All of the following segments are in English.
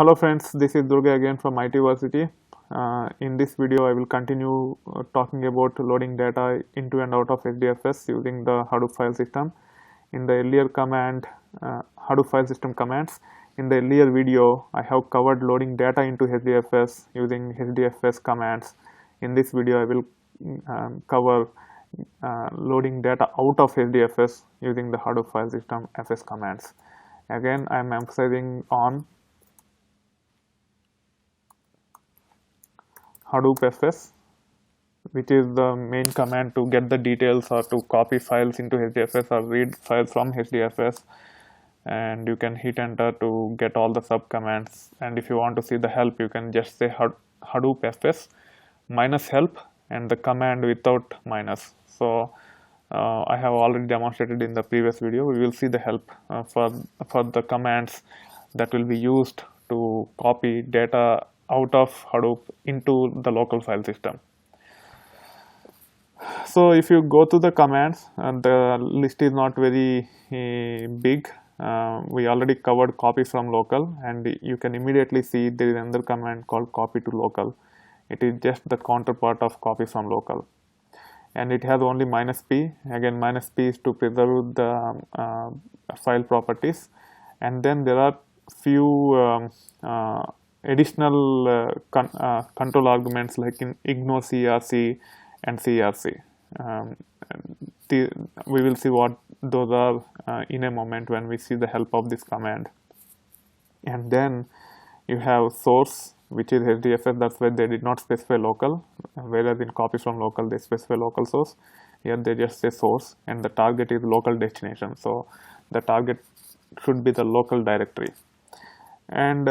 Hello friends, this is Durga again from IT Varsity. In this video, I will continue talking about loading data into and out of HDFS using the Hadoop file system. In the earlier Hadoop file system commands, in the earlier video, I have covered loading data into HDFS using HDFS commands. In this video, I will cover loading data out of HDFS using the Hadoop file system FS commands. Again, I am emphasizing on Hadoop FS, which is the main command to get the details or to copy files into HDFS or read files from HDFS, and you can hit enter to get all the sub commands. And if you want to see the help, you can just say Hadoop FS minus help and the command without minus. So I have already demonstrated in the previous video. We will see the help for the commands that will be used to copy data out of Hadoop into the local file system. So if you go to the commands, the list is not very big. We already covered copy from local, and you can immediately see there is another command called copy to local. It is just the counterpart of copy from local, and it has only -p. Again, -p is to preserve the file properties, and then there are few additional control arguments like in ignore CRC and CRC. We will see what those are in a moment when we see the help of this command. And then you have source, which is HDFS. That's why they did not specify local, whereas in copy from local they specify local source. Here they just say source, and the target is local destination. So the target should be the local directory. And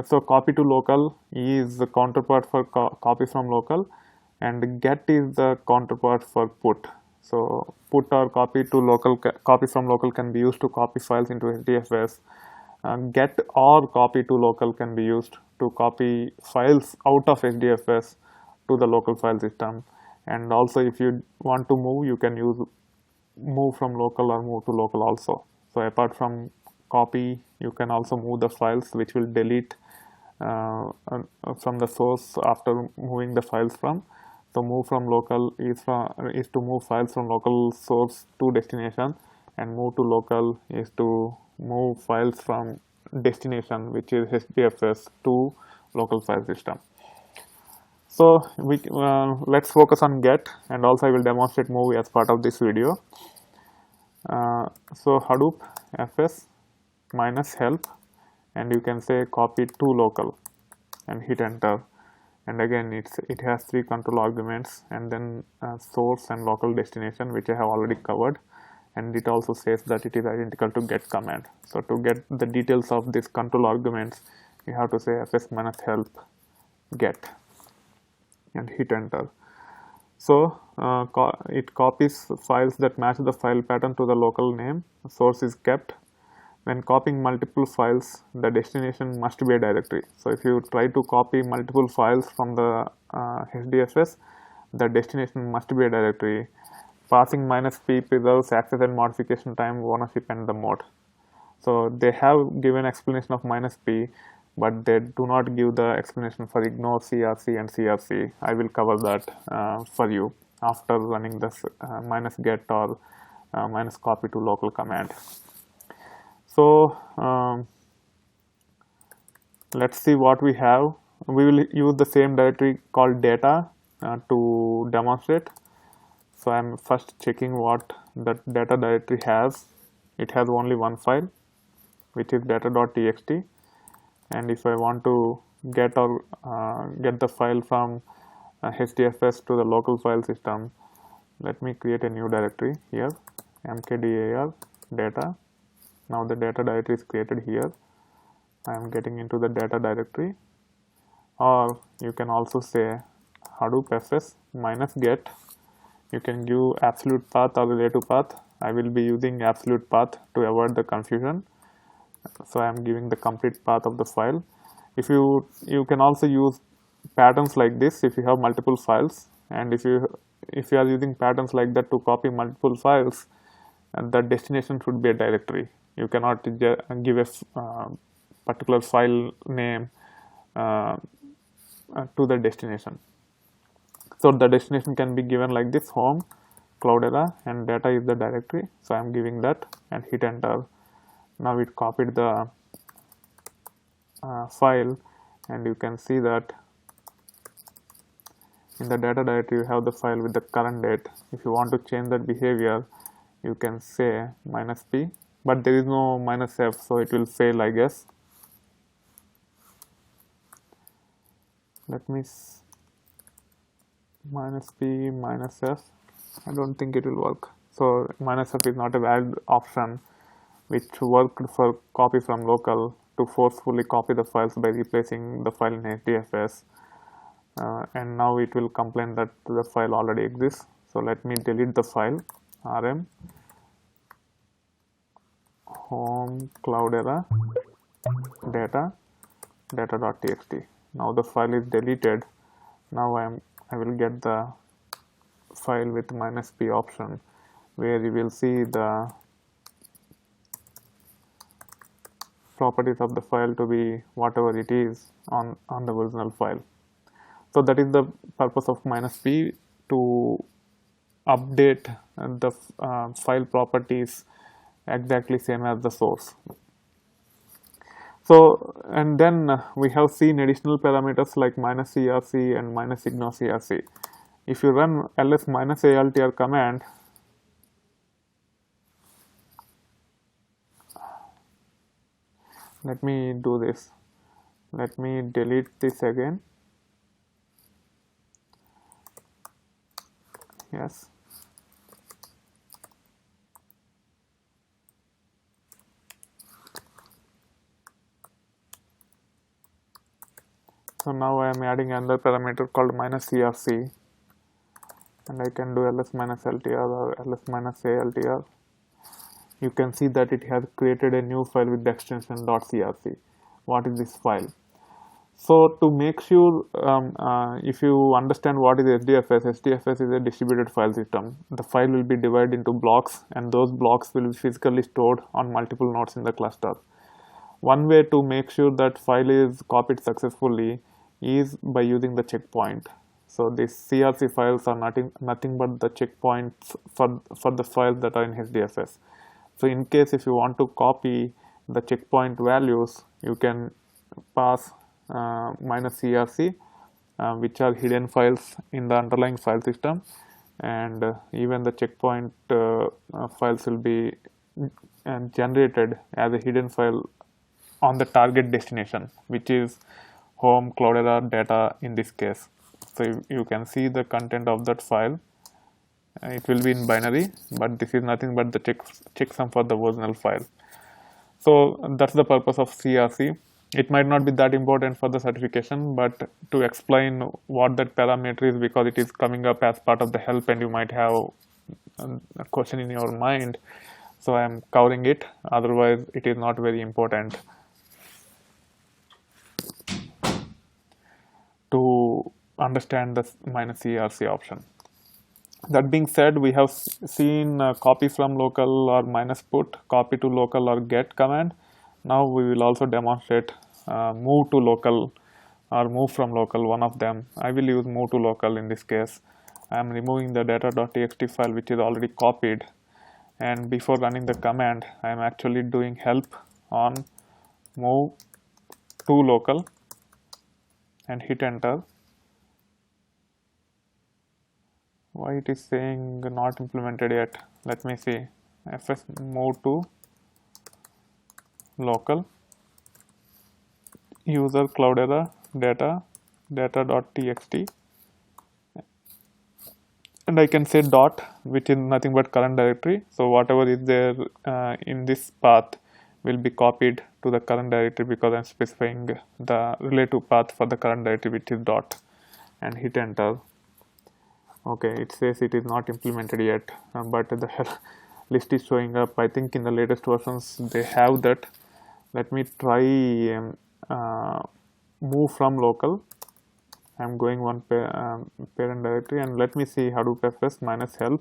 so copy to local is the counterpart for copy from local, and get is the counterpart for put. So put or copy to local, copy from local can be used to copy files into HDFS. Get or copy to local can be used to copy files out of HDFS to the local file system. And also if you want to move, you can use move from local or move to local also. So apart from copy, you can also move the files, which will delete from the source after moving the files from. So move from local is to move files from local source to destination, and move to local is to move files from destination, which is HDFS, to local file system. So let's focus on get, and also I will demonstrate move as part of this video. So Hadoop FS minus help, and you can say copy to local and hit enter, and again it has three control arguments, and then source and local destination, which I have already covered, and it also says that it is identical to get command. So to get the details of these control arguments, you have to say fs minus help get and hit enter. So it copies files that match the file pattern to the local name. Source is kept. When copying multiple files, the destination must be a directory. So if you try to copy multiple files from the HDFS, the destination must be a directory. Passing -p preserves access and modification time, ownership, and the mode. So they have given explanation of -p, but they do not give the explanation for ignore CRC and CRC. I will cover that for you after running this -get or -copy to local command. So let's see what we have. We will use the same directory called data to demonstrate. So I'm first checking what that data directory has. It has only one file, which is data.txt, and if I want to get the file from HDFS to the local file system, let me create a new directory here, mkdir data. Now the data directory is created here. I am getting into the data directory, or you can also say Hadoop FS minus get. You can give absolute path or relative path. I will be using absolute path to avoid the confusion. So I am giving the complete path of the file. If you can also use patterns like this if you have multiple files, and if you are using patterns like that to copy multiple files, the destination should be a directory. You cannot give a particular file name to the destination. So the destination can be given like this: home, Cloudera, and data is the directory. So I'm giving that and hit enter. Now it copied the file, and you can see that in the data directory you have the file with the current date. If you want to change that behavior, you can say -p, but there is no -f, so it will fail, I guess. Let me -p -f. I don't think it will work. So -f is not a valid option, which worked for copy from local to forcefully copy the files by replacing the file in HDFS. And now it will complain that the file already exists. So let me delete the file, rm home Cloudera data.txt. Now the file is deleted. Now I will get the file with -p option, where you will see the properties of the file to be whatever it is on the original file. So that is the purpose of -p, to update the file properties exactly same as the source. So, and then we have seen additional parameters like -crc and -ignore-crc. If you run ls -altr command, let me do this. Let me delete this again. Yes. So now I am adding another parameter called -crc, and I can do ls-ltr or ls-altr. You can see that it has created a new file with the extension .crc. What is this file? So to make sure, if you understand what is HDFS, HDFS is a distributed file system. The file will be divided into blocks, and those blocks will be physically stored on multiple nodes in the cluster. One way to make sure that file is copied successfully is by using the checkpoint. So these CRC files are nothing but the checkpoints for the files that are in HDFS. So in case if you want to copy the checkpoint values, you can pass -crc, which are hidden files in the underlying file system, and even the checkpoint files will be generated as a hidden file on the target destination, which is home Cloudera data in this case. So you can see the content of that file. It will be in binary, but this is nothing but the checksum for the original file. So that's the purpose of CRC. It might not be that important for the certification, but to explain what that parameter is, because it is coming up as part of the help and you might have a question in your mind. So I am covering it, otherwise it is not very important to understand the -crc option. That being said, we have seen copy from local or -put, copy to local or get command. Now we will also demonstrate move to local or move from local, one of them. I will use move to local in this case. I am removing the data.txt file which is already copied, and before running the command I am actually doing help on move to local and hit enter. Why it is saying not implemented yet? Let me see. fs move to local user Cloudera data.txt, and I can say dot, which is nothing but current directory. So whatever is there in this path will be copied to the current directory, because I'm specifying the relative path for the current directory, which is dot, and hit enter. Okay, it says it is not implemented yet, but the list is showing up. I think in the latest versions they have that. Let me try move from local. I'm going one parent directory, and let me see Hadoop FS -help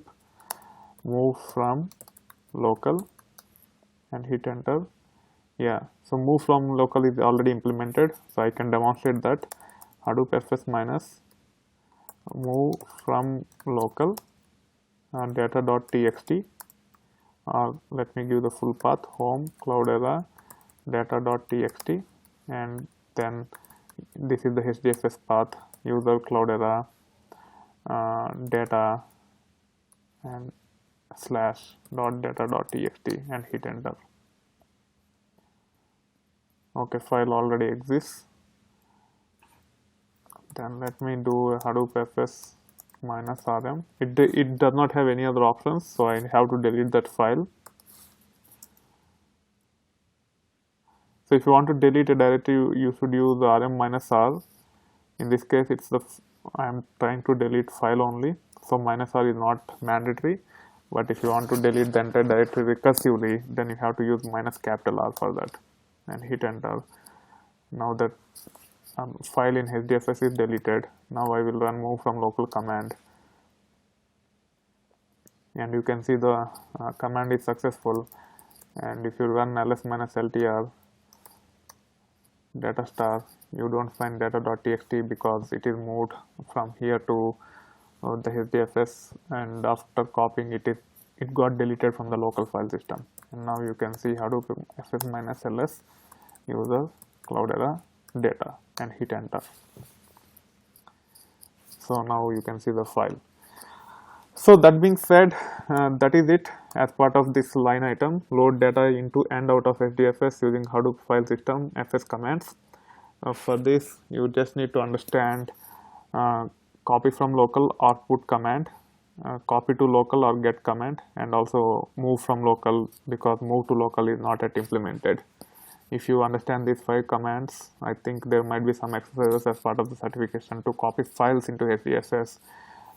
move from local and hit enter. Yeah, so move from local is already implemented, so I can demonstrate that. Hadoop FS minus move from local data.txt, or let me give the full path, home cloudera data.txt, and then this is the HDFS path, user cloudera data and slash dot data.txt, and hit enter. Okay, file already exists. Then let me do a Hadoop FS minus rm. It does not have any other options, so I have to delete that file. So if you want to delete a directory, you should use rm minus r. In this case, I am trying to delete file only, so minus r is not mandatory. But if you want to delete the entire directory recursively, then you have to use minus capital R for that, and hit enter. Now that file in HDFS is deleted, now I will run move from local command, and you can see the command is successful. And if you run ls minus ltr data star, you don't find data.txt because it is moved from here to the HDFS, and after copying it got deleted from the local file system. And now you can see Hadoop FS minus ls user cloudera data, and hit enter. So now you can see the file. So that being said, that is it as part of this line item, load data into and out of HDFS using Hadoop file system FS commands. For this, you just need to understand copy from local or put command, copy to local or get command, and also move from local, because move to local is not yet implemented. If you understand these 5 commands, I think there might be some exercises as part of the certification to copy files into HDFS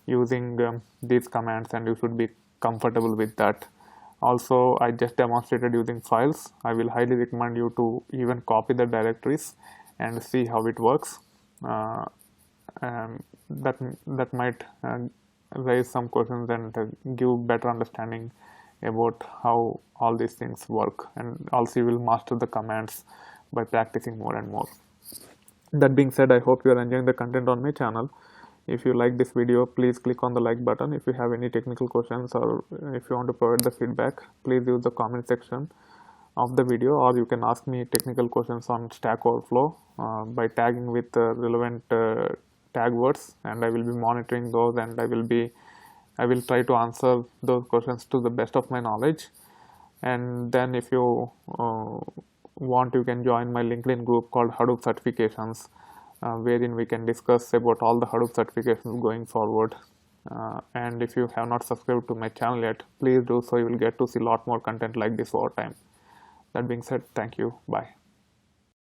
using these commands, and you should be comfortable with that. Also, I just demonstrated using files. I will highly recommend you to even copy the directories and see how it works. That might raise some questions and give better understanding about how all these things work, and also you will master the commands by practicing more and more. That being said, I hope you are enjoying the content on my channel. If you like this video, please click on the like button. If you have any technical questions, or if you want to provide the feedback, please use the comment section of the video, or you can ask me technical questions on Stack Overflow by tagging with relevant tag words, and I will be monitoring those, and I will try to answer those questions to the best of my knowledge. And then if you want, you can join my LinkedIn group called Hadoop Certifications, wherein we can discuss about all the Hadoop certifications going forward. And if you have not subscribed to my channel yet, please do so. You will get to see a lot more content like this over time. That being said, thank you. Bye.